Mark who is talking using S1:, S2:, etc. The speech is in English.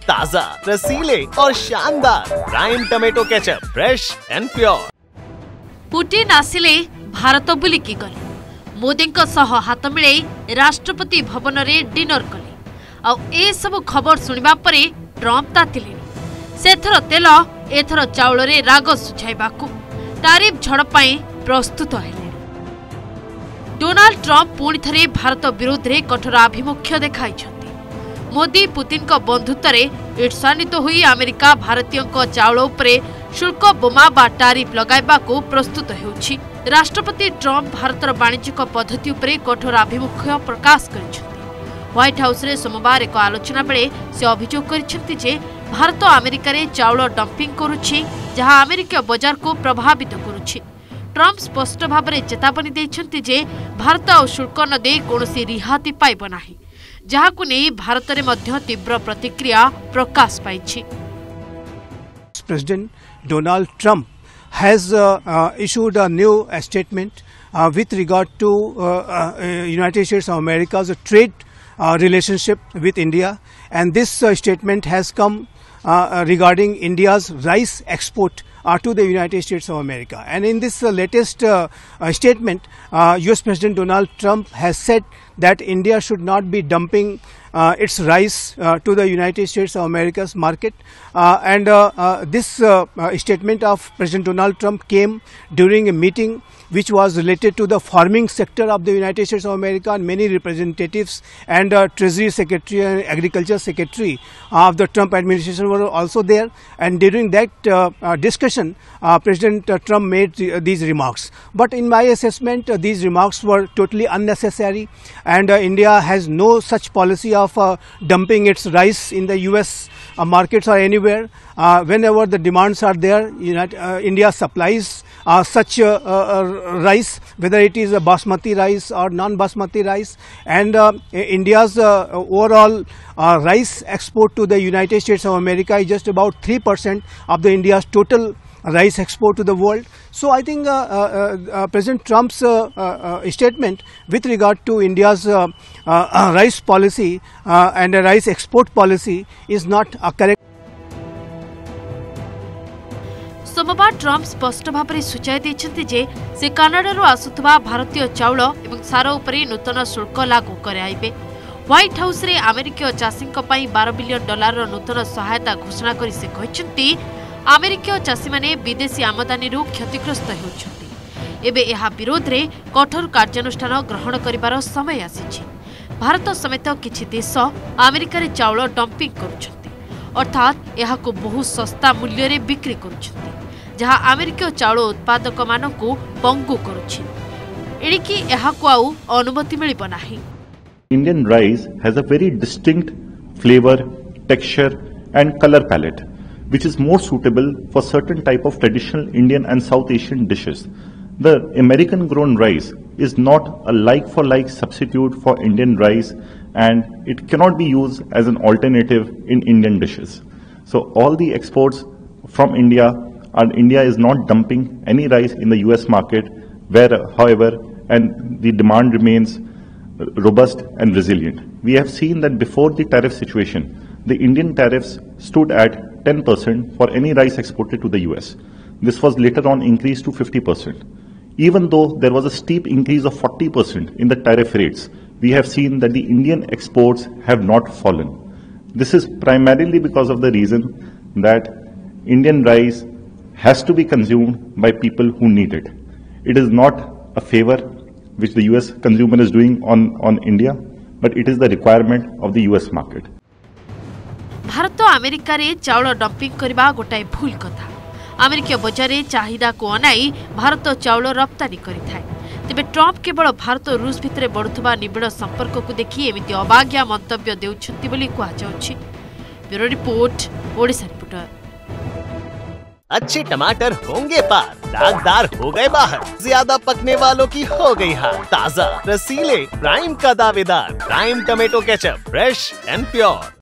S1: ताजा, रसीले और शानदार prime tomato ketchup, fresh and pure.
S2: Putin आसिले भारत बुलिकी गले, मोदी हाथ मिले राष्ट्रपति भवन में डिनर कले। आ सब खबर सुनिबा परे ट्रंप तातिले। सेथर तेल एथर चाउल रे राग सुझाइबाकू तारिफ झड़ पाई प्रस्तुत हेले। डोनाल्ड ट्रंप पुणी थरे भारत विरोध में कठोर आभिमुख्य देखाई। मोदी पुतिन को बंधुत्व में ईर्षान्वित हुई अमेरिका भारतीयों चाउल उपरे शुल्क बोमा बा टारिफ लगाइबाकू प्रस्तुत होउछि। राष्ट्रपति ट्रंप भारतर वाणिज्यिक पद्धति उपरे कठोर आभिमुख्य प्रकाश करिसेंति। व्हाइट हाउस रे सोमवार एक आलोचना बेले से अभियोग करिसेंति जे भारत अमेरिका रे चाउल डंपिंग करुछि, जहां अमेरिका बाजार को प्रभावित करुछि। ट्रंप स्पष्ट भाव में चेतावनी देइछंति जे भारत आ शुल्क न दे कोनोसी रिहाती पाइब नाही, जहाकु नै भारत रे मध्य तीव्र प्रतिक्रिया प्रकाश पाइछि।
S3: President Donald Trump has issued a new statement with regard to United States of America's trade relationship with India, and this statement has come regarding India's rice export to the United States of America. And in this latest statement, US President Donald Trump has said that India should not be dumping its rice to the United States of America's market. And this statement of President Donald Trump came during a meeting which was related to the farming sector of the United States of America, and many representatives and Treasury Secretary and Agriculture Secretary of the Trump administration were also there. And during that discussion, President Trump made these remarks. But in my assessment, these remarks were totally unnecessary, and India has no such policy of dumping its rice in the US markets or anywhere. Whenever the demands are there, India supplies such rice, whether it is a basmati rice or non-basmati rice, and India's overall rice export to the United States of America is just about 3% of the India's total rice export to the world. So I think President Trump's statement with regard to India's rice policy and rice export policy is not correct.
S2: सोमवार Trump स्पष्ट भाव में सूचाई देछंती जे से कनाडारू आसुथबा भारतीय चाउल एवं सार उपरे नूतन शुल्क लागू कराइबे। व्हाइट हाउस रे अमेरिकीय चाषींक पई $12 बिलियन नूतन सहायता घोषणा करी से कहछंती अमेरिकीय चाषी माने विदेशी आमदानी रु क्षतिग्रस्त होउछंती। एबे एहा विरोध रे कठोर कार्यानुष्ठान ग्रहण करिवार समय आसीछि। भारत समेत किछि देश अमेरिका रे चाउल डंपिंग करूछंती, अर्थात एहाको बहु सस्ता मूल्य रे बिक्री करूछंती, जहां अमेरिकीय चाउल उत्पादक मानकु पंगु करुछि। एडिकी एहाको आउ अनुमति मिलिब नाही।
S4: Indian rice has a very distinct flavor, texture and color palette, which is more suitable for certain type of traditional Indian and South Asian dishes. The American grown rice is not a like for like substitute for Indian rice, and it cannot be used as an alternative in Indian dishes. So all the exports from India, and India is not dumping any rice in the US market, where however, and the demand remains robust and resilient. We have seen that before the tariff situation, the Indian tariffs stood at 10% for any rice exported to the US. This was later on increased to 50%. Even though there was a steep increase of 40% in the tariff rates, we have seen that the Indian exports have not fallen. This is primarily because of the reason that Indian rice has to be consumed by people who need it. It is not a favor which the US consumer is doing on India, but it is the requirement of the US market.
S2: Bharat America रे चाउल dumping करबा गोटाए भूल कथा। America बजार रे चाहिदा को अनाई भारत चाउल रप्तानी करिथाय। तेबे Trump केवल भारत और रूस भितर बढ़ुवा निबिड़ संपर्क को देखि एमिति अबाग्या मंतव्य देउछंती बोली कुआ जाउछि। Bureau report, Odisha reporter.
S1: अच्छे टमाटर होंगे पार, दागदार हो गए बाहर, ज्यादा पकने वालों की हो गई हार। ताजा, रसीले, प्राइम का दावेदार, prime tomato ketchup, fresh and pure.